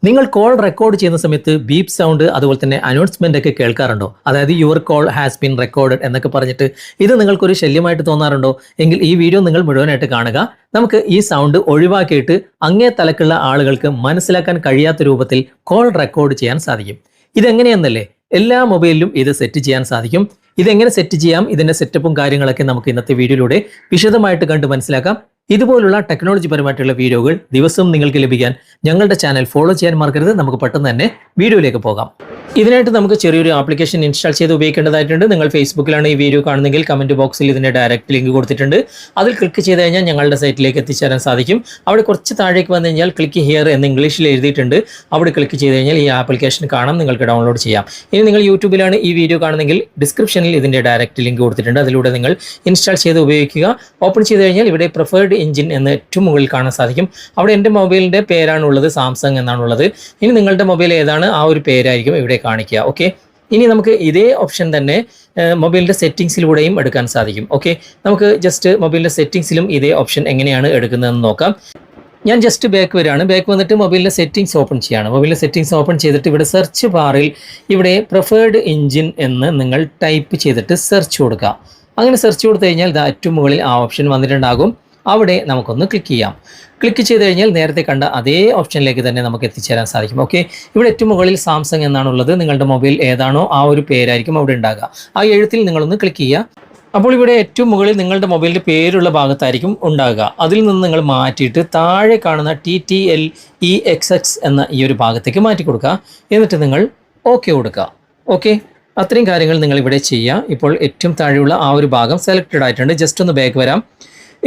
നിങ്ങൾ call record ചെയ്യുന്ന സമയത്ത് ബീപ്പ് സൗണ്ട് അതുപോലെ തന്നെ അനൗൺസ്മെന്റ് ഒക്കെ കേൾക്കാറുണ്ടോ? അതായത് your call has been recorded എന്നൊക്കെ പറഞ്ഞിട്ട് ഇത് നിങ്ങൾക്കൊരു ശല്യമായിട്ട് തോന്നാറുണ്ടോ? എങ്കിൽ ഈ വീഡിയോ നിങ്ങൾ മുഴുവനായിട്ട് കാണുക. നമുക്ക് ഈ സൗണ്ട് ഒഴിവാക്കിയിട്ട് അങ്ങേ തലക്കുള്ള ആളുകൾക്ക് മനസ്സിലാക്കാൻ കഴിയാത്ത രൂപത്തിൽ കോൾ റെക്കോർഡ് ചെയ്യാൻ സാധിക്കും. ഇതെങ്ങനെയെന്നല്ലേ? എല്ലാ മൊബൈലിലും ഇത് സെറ്റ് ചെയ്യാൻ സാധിക്കും. ഇതെങ്ങനെ സെറ്റ് ചെയ്യാം, ഇതിന്റെ സെറ്റപ്പും കാര്യങ്ങളൊക്കെ നമുക്ക് ഇന്നത്തെ വീഡിയോയിലൂടെ വിശദമായിട്ട് കണ്ട് മനസ്സിലാക്കാം. ഇതുപോലുള്ള ടെക്നോളജി പരമായിട്ടുള്ള വീഡിയോകൾ ദിവസവും നിങ്ങൾക്ക് ലഭിക്കാൻ ഞങ്ങളുടെ ചാനൽ ഫോളോ ചെയ്യാൻ മറക്കരുത്. നമുക്ക് പെട്ടെന്ന് തന്നെ വീഡിയോയിലേക്ക് പോകാം. ഇതിനായിട്ട് നമുക്ക് ചെറിയൊരു ആപ്ലിക്കേഷൻ ഇൻസ്റ്റാൾ ചെയ്ത് ഉപയോഗിക്കേണ്ടതായിട്ടുണ്ട്. നിങ്ങൾ ഫേസ്ബുക്കിലാണ് ഈ വീഡിയോ കാണുന്നെങ്കിൽ കമന്റ് ബോക്സിൽ ഇതിന്റെ ഡയറക്റ്റ് ലിങ്ക് കൊടുത്തിട്ടുണ്ട്. അതിൽ ക്ലിക്ക് ചെയ്ത് കഴിഞ്ഞാൽ ഞങ്ങളുടെ സൈറ്റിലേക്ക് എത്തിച്ചേരാൻ സാധിക്കും. അവിടെ കുറച്ച് താഴേക്ക് വന്നു കഴിഞ്ഞാൽ ക്ലിക്ക് ഹിയർ എന്ന് ഇംഗ്ലീഷിൽ എഴുതിയിട്ടുണ്ട്. അവിടെ ക്ലിക്ക് ചെയ്ത് കഴിഞ്ഞാൽ ഈ ആപ്ലിക്കേഷൻ കാണാം, നിങ്ങൾക്ക് ഡൗൺലോഡ് ചെയ്യാം. ഇനി നിങ്ങൾ യൂട്യൂബിലാണ് ഈ വീഡിയോ കാണുന്നെങ്കിൽ ഡിസ്ക്രിപ്ഷനിൽ ഇതിന്റെ ഡയറക്റ്റ് ലിങ്ക് കൊടുത്തിട്ടുണ്ട്. അതിലൂടെ നിങ്ങൾ ഇൻസ്റ്റാൾ ചെയ്ത് ഉപയോഗിക്കുക. ഓപ്പൺ ചെയ്ത് കഴിഞ്ഞാൽ ഇവിടെ പ്രിഫേർഡ് എഞ്ചിൻ എന്ന് ഏറ്റവും മുകളിൽ കാണാൻ സാധിക്കും. അവിടെ എൻ്റെ മൊബൈലിൻ്റെ പേരാണുള്ളത്, സാംസങ് എന്നാണുള്ളത്. ഇനി നിങ്ങളുടെ മൊബൈൽ ഏതാണ് ആ ഒരു പേരായിരിക്കും ഇവിടെ കാണിക്കുക. ഓക്കെ, ഇനി നമുക്ക് ഇതേ ഓപ്ഷൻ തന്നെ മൊബൈലിൻ്റെ സെറ്റിംഗ്സിലൂടെയും എടുക്കാൻ സാധിക്കും. ഓക്കെ, നമുക്ക് ജസ്റ്റ് മൊബൈലിൻ്റെ സെറ്റിംഗ്സിലും ഇതേ ഓപ്ഷൻ എങ്ങനെയാണ് എടുക്കുന്നതെന്ന് നോക്കാം. ഞാൻ ജസ്റ്റ് ബാക്ക് വരികയാണ്. ബാക്ക് വന്നിട്ട് മൊബൈലിൻ്റെ സെറ്റിംഗ്സ് ഓപ്പൺ ചെയ്യുകയാണ്. മൊബൈലിൻ്റെ സെറ്റിംഗ്സ് ഓപ്പൺ ചെയ്തിട്ട് ഇവിടെ സെർച്ച് ബാറിൽ ഇവിടെ പ്രിഫേർഡ് എഞ്ചിൻ എന്ന് നിങ്ങൾ ടൈപ്പ് ചെയ്തിട്ട് സെർച്ച് കൊടുക്കുക. അങ്ങനെ സെർച്ച് കൊടുത്തു കഴിഞ്ഞാൽ ഇത് ഏറ്റവും മുകളിൽ ആ ഓപ്ഷൻ വന്നിട്ടുണ്ടാകും. അവിടെ നമുക്കൊന്ന് ക്ലിക്ക് ചെയ്യാം. ക്ലിക്ക് ചെയ്ത് കഴിഞ്ഞാൽ നേരത്തെ കണ്ട അതേ ഓപ്ഷനിലേക്ക് തന്നെ നമുക്ക് എത്തിച്ചേരാൻ സാധിക്കും. ഓക്കെ, ഇവിടെ ഏറ്റവും മുകളിൽ സാംസങ് എന്നാണുള്ളത്. നിങ്ങളുടെ മൊബൈൽ ഏതാണോ ആ ഒരു പേരായിരിക്കും അവിടെ ഉണ്ടാകുക. ആ എഴുത്തിൽ നിങ്ങളൊന്ന് ക്ലിക്ക് ചെയ്യുക. അപ്പോൾ ഇവിടെ ഏറ്റവും മുകളിൽ നിങ്ങളുടെ മൊബൈലിൻ്റെ പേരുള്ള ഭാഗത്തായിരിക്കും ഉണ്ടാകുക. അതിൽ നിന്ന് നിങ്ങൾ മാറ്റിയിട്ട് താഴെ കാണുന്ന TTLEXX എന്ന ഈ ഒരു ഭാഗത്തേക്ക് മാറ്റി കൊടുക്കുക. എന്നിട്ട് നിങ്ങൾ ഓക്കെ കൊടുക്കുക. ഓക്കെ, അത്രയും കാര്യങ്ങൾ നിങ്ങൾ ഇവിടെ ചെയ്യുക. ഇപ്പോൾ ഏറ്റവും താഴെയുള്ള ആ ഒരു ഭാഗം സെലക്റ്റഡ് ആയിട്ടുണ്ട്. ജസ്റ്റ് ഒന്ന് ബാക്ക് വരാം.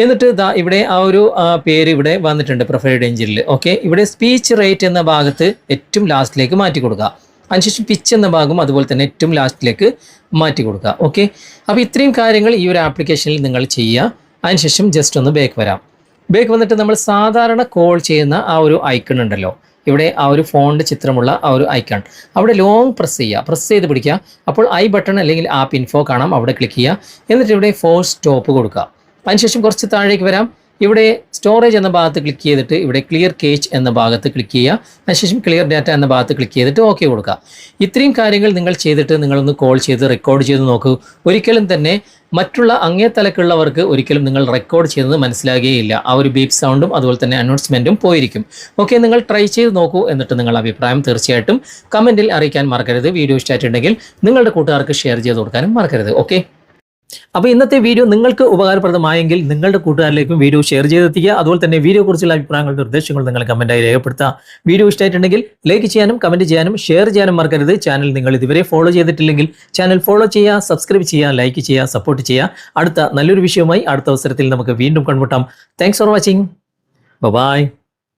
എന്നിട്ട് ഇവിടെ ആ ഒരു പേര് ഇവിടെ വന്നിട്ടുണ്ട് പ്രിഫേർഡ് എഞ്ചിനിൽ. ഓക്കെ, ഇവിടെ സ്പീച്ച് റേറ്റ് എന്ന ഭാഗത്ത് ഏറ്റവും ലാസ്റ്റിലേക്ക് മാറ്റി കൊടുക്കുക. അതിനുശേഷം പിച്ച് എന്ന ഭാഗം അതുപോലെ തന്നെ ഏറ്റവും ലാസ്റ്റിലേക്ക് മാറ്റി കൊടുക്കുക. ഓക്കെ, അപ്പോൾ ഇത്രയും കാര്യങ്ങൾ ഈ ഒരു ആപ്ലിക്കേഷനിൽ നിങ്ങൾ ചെയ്യുക. അതിനുശേഷം ജസ്റ്റ് ഒന്ന് ബാക്ക് വരാം. ബാക്ക് വന്നിട്ട് നമ്മൾ സാധാരണ കോൾ ചെയ്യുന്ന ആ ഒരു ഐക്കൺ ഉണ്ടല്ലോ, ഇവിടെ ആ ഒരു ഫോണിൻ്റെ ചിത്രമുള്ള ആ ഒരു ഐക്കൺ, അവിടെ ലോങ് പ്രസ് ചെയ്യുക. പ്രസ് ചെയ്ത് പിടിക്കുക. അപ്പോൾ ഐ ബട്ടൺ അല്ലെങ്കിൽ ആപ്പ് ഇൻഫോ കാണാം, അവിടെ ക്ലിക്ക് ചെയ്യുക. എന്നിട്ട് ഇവിടെ ഫോഴ്സ് സ്റ്റോപ്പ് കൊടുക്കുക. അതിനുശേഷം കുറച്ച് താഴേക്ക് വരാം. ഇവിടെ സ്റ്റോറേജ് എന്ന ഭാഗത്ത് ക്ലിക്ക് ചെയ്തിട്ട് ഇവിടെ ക്ലിയർ കേച്ച് എന്ന ഭാഗത്ത് ക്ലിക്ക് ചെയ്യുക. അതിനുശേഷം ക്ലിയർ ഡാറ്റ എന്ന ഭാഗത്ത് ക്ലിക്ക് ചെയ്തിട്ട് ഓക്കെ കൊടുക്കുക. ഇത്രയും കാര്യങ്ങൾ നിങ്ങൾ ചെയ്തിട്ട് നിങ്ങളൊന്ന് കോൾ ചെയ്ത് റെക്കോർഡ് ചെയ്ത് നോക്കൂ. ഒരിക്കലും തന്നെ മറ്റുള്ള അങ്ങേ തലക്കുള്ളവർക്ക് ഒരിക്കലും നിങ്ങൾ റെക്കോർഡ് ചെയ്യുന്നത് മനസ്സിലാകുകയില്ല. ആ ഒരു ബീപ്പ് സൗണ്ടും അതുപോലെ തന്നെ അനൗൺസ്മെൻറ്റും പോയിരിക്കും. ഓക്കെ, നിങ്ങൾ ട്രൈ ചെയ്ത് നോക്കൂ. എന്നിട്ട് നിങ്ങളുടെ അഭിപ്രായം തീർച്ചയായിട്ടും കമൻറ്റിൽ അറിയിക്കാൻ മറക്കരുത്. വീഡിയോ ഇഷ്ടമായിട്ടുണ്ടെങ്കിൽ നിങ്ങളുടെ കൂട്ടുകാർക്ക് ഷെയർ ചെയ്ത് കൊടുക്കാനും മറക്കരുത്. ഓക്കെ, അപ്പോൾ ഇന്നത്തെ വീഡിയോ നിങ്ങൾക്ക് ഉപകാരപ്രദമായെങ്കിൽ നിങ്ങളുടെ കൂട്ടുകാരിലേക്കും വീഡിയോ ഷെയർ ചെയ്തെത്തിക്കുക. അതുപോലെ തന്നെ വീഡിയോ കുറിച്ചുള്ള അഭിപ്രായങ്ങളും നിർദ്ദേശങ്ങളും നിങ്ങൾ കമൻറ്റായി രേഖപ്പെടുത്തുക. വീഡിയോ ഇഷ്ടമായിട്ടുണ്ടെങ്കിൽ ലൈക്ക് ചെയ്യാനും കമൻറ്റ് ചെയ്യാനും ഷെയർ ചെയ്യാനും മറക്കരുത്. ചാനൽ നിങ്ങൾ ഇതുവരെ ഫോളോ ചെയ്തിട്ടില്ലെങ്കിൽ ചാനൽ ഫോളോ ചെയ്യുക, സബ്സ്ക്രൈബ് ചെയ്യുക, ലൈക്ക് ചെയ്യുക, സപ്പോർട്ട് ചെയ്യുക. അടുത്ത നല്ലൊരു വിഷയവുമായി അടുത്ത അവസരത്തിൽ നമുക്ക് വീണ്ടും കണ്ടുമുട്ടാം. Thanks for watching. ബൈ.